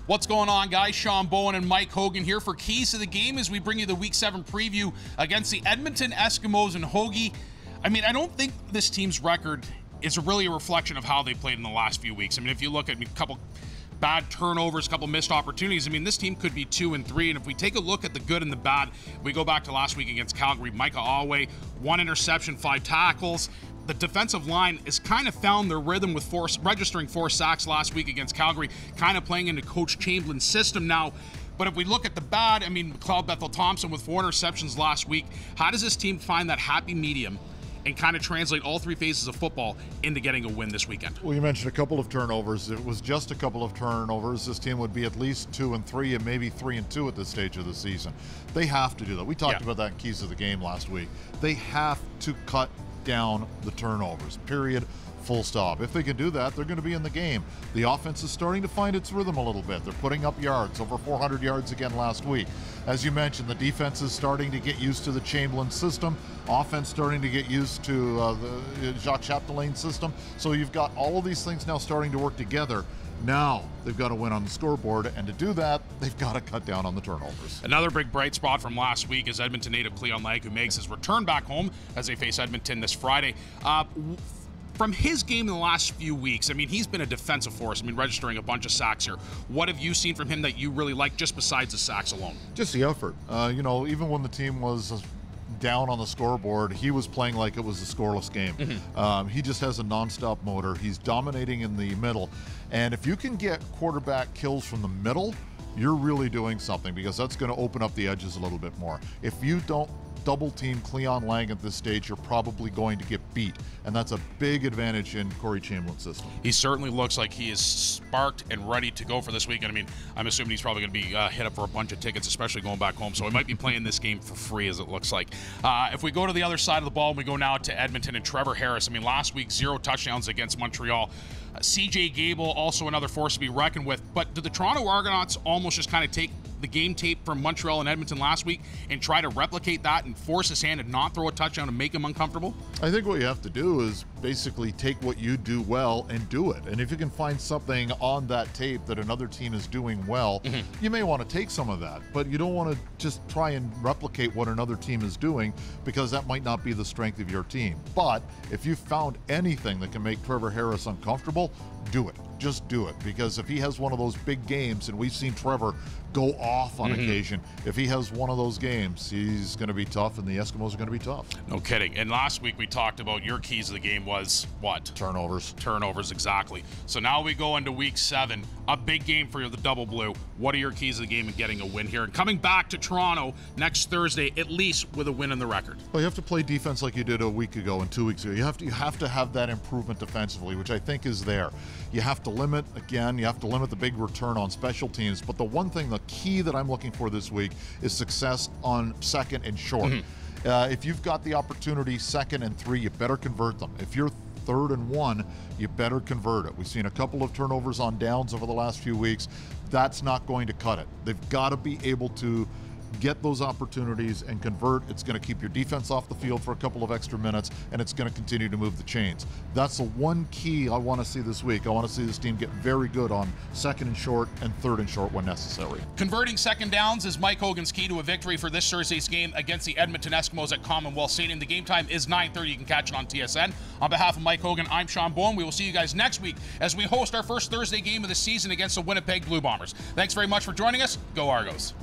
What's going on, guys? Sean Bowen and Mike Hogan here for Keys to the Game as we bring you the Week 7 preview against the Edmonton Eskimos and Hoagie. I mean, I don't think this team's record is really a reflection of how they played in the last few weeks. I mean, if you look at a couple bad turnovers, a couple missed opportunities, I mean, this team could be 2-3. And if we take a look at the good and the bad, we go back to last week against Calgary. Micah Alway, 1 interception, 5 tackles. The defensive line has kind of found their rhythm with registering 4 sacks last week against Calgary, kind of playing into Coach Chamberlain's system now. But if we look at the bad, I mean, Cloud Bethel-Thompson with 4 interceptions last week. How does this team find that happy medium and kind of translate all 3 phases of football into getting a win this weekend? Well, you mentioned a couple of turnovers. If it was just a couple of turnovers, this team would be at least 2-3 and maybe 3-2 at this stage of the season. They have to do that. We talked about that in Keys to the Game last week. They have to cut down the turnovers, period, full stop. If they can do that, they're going to be in the game. The offense is starting to find its rhythm a little bit. They're putting up yards, over 400 yards again last week. As you mentioned, the defense is starting to get used to the Chamberlain system. Offense starting to get used to the Jacques Chapdelaine system. So you've got all of these things now starting to work together. Now they've got to win on the scoreboard, and to do that, they've got to cut down on the turnovers. Another big bright spot from last week is Edmonton native Cleon Lang, who makes his return back home as they face Edmonton this Friday. From his game in the last few weeks, I mean, he's been a defensive force. I mean, registering a bunch of sacks here. What have you seen from him that you really like, just besides the sacks alone? Just the effort. You know, even when the team was down on the scoreboard, he was playing like it was a scoreless game. He just has a nonstop motor. He's dominating in the middle. And if you can get quarterback kills from the middle, you're really doing something, because that's going to open up the edges a little bit more. If you don't double team Cleon Lang at this stage, you're probably going to get beat, and that's a big advantage in Corey Chamberlain's system. He certainly looks like he is sparked and ready to go for this weekend. I mean, I'm assuming he's probably going to be hit up for a bunch of tickets, especially going back home, so he might be playing this game for free, as it looks like. If we go to the other side of the ball and we go now to Edmonton and Trevor Harris, I mean, last week 0 touchdowns against Montreal. CJ Gable, also another force to be reckoned with. But did the Toronto Argonauts almost just kind of take the game tape from Montreal and Edmonton last week and try to replicate that and force his hand and not throw a touchdown and make him uncomfortable? I think what you have to do is basically take what you do well and do it. And if you can find something on that tape that another team is doing well, you may want to take some of that. But you don't want to just try and replicate what another team is doing, because that might not be the strength of your team. But if you found anything that can make Trevor Harris uncomfortable, do it. Just do it, because if he has one of those big games, and we've seen Trevor go off on occasion, if he has one of those games, he's going to be tough, and the Eskimos are going to be tough. No kidding. And last week we talked about your keys of the game was what? Turnovers. Turnovers, exactly. So now we go into Week 7, a big game for the Double Blue. What are your keys of the game in getting a win here and coming back to Toronto next Thursday, at least with a win in the record? Well, you have to play defense like you did a week ago and 2 weeks ago. You have to have that improvement defensively, which I think is there. You have to limit the big return on special teams. But the one thing, the key that I'm looking for this week is success on 2nd and short. If you've got the opportunity 2nd and 3, you better convert them. If you're 3rd and 1, you better convert it. We've seen a couple of turnovers on downs over the last few weeks. That's not going to cut it. They've got to be able to get those opportunities and convert. It's going to keep your defense off the field for a couple of extra minutes, and it's going to continue to move the chains. That's the one key I want to see this week. I want to see this team get very good on 2nd and short and 3rd and short when necessary. Converting 2nd downs is Mike Hogan's key to a victory for this Thursday's game against the Edmonton Eskimos at Commonwealth Stadium. The game time is 9:30. You can catch it on TSN. On behalf of Mike Hogan, I'm Sean Bowen. We will see you guys next week as we host our first Thursday game of the season against the Winnipeg Blue Bombers. Thanks very much for joining us. Go Argos.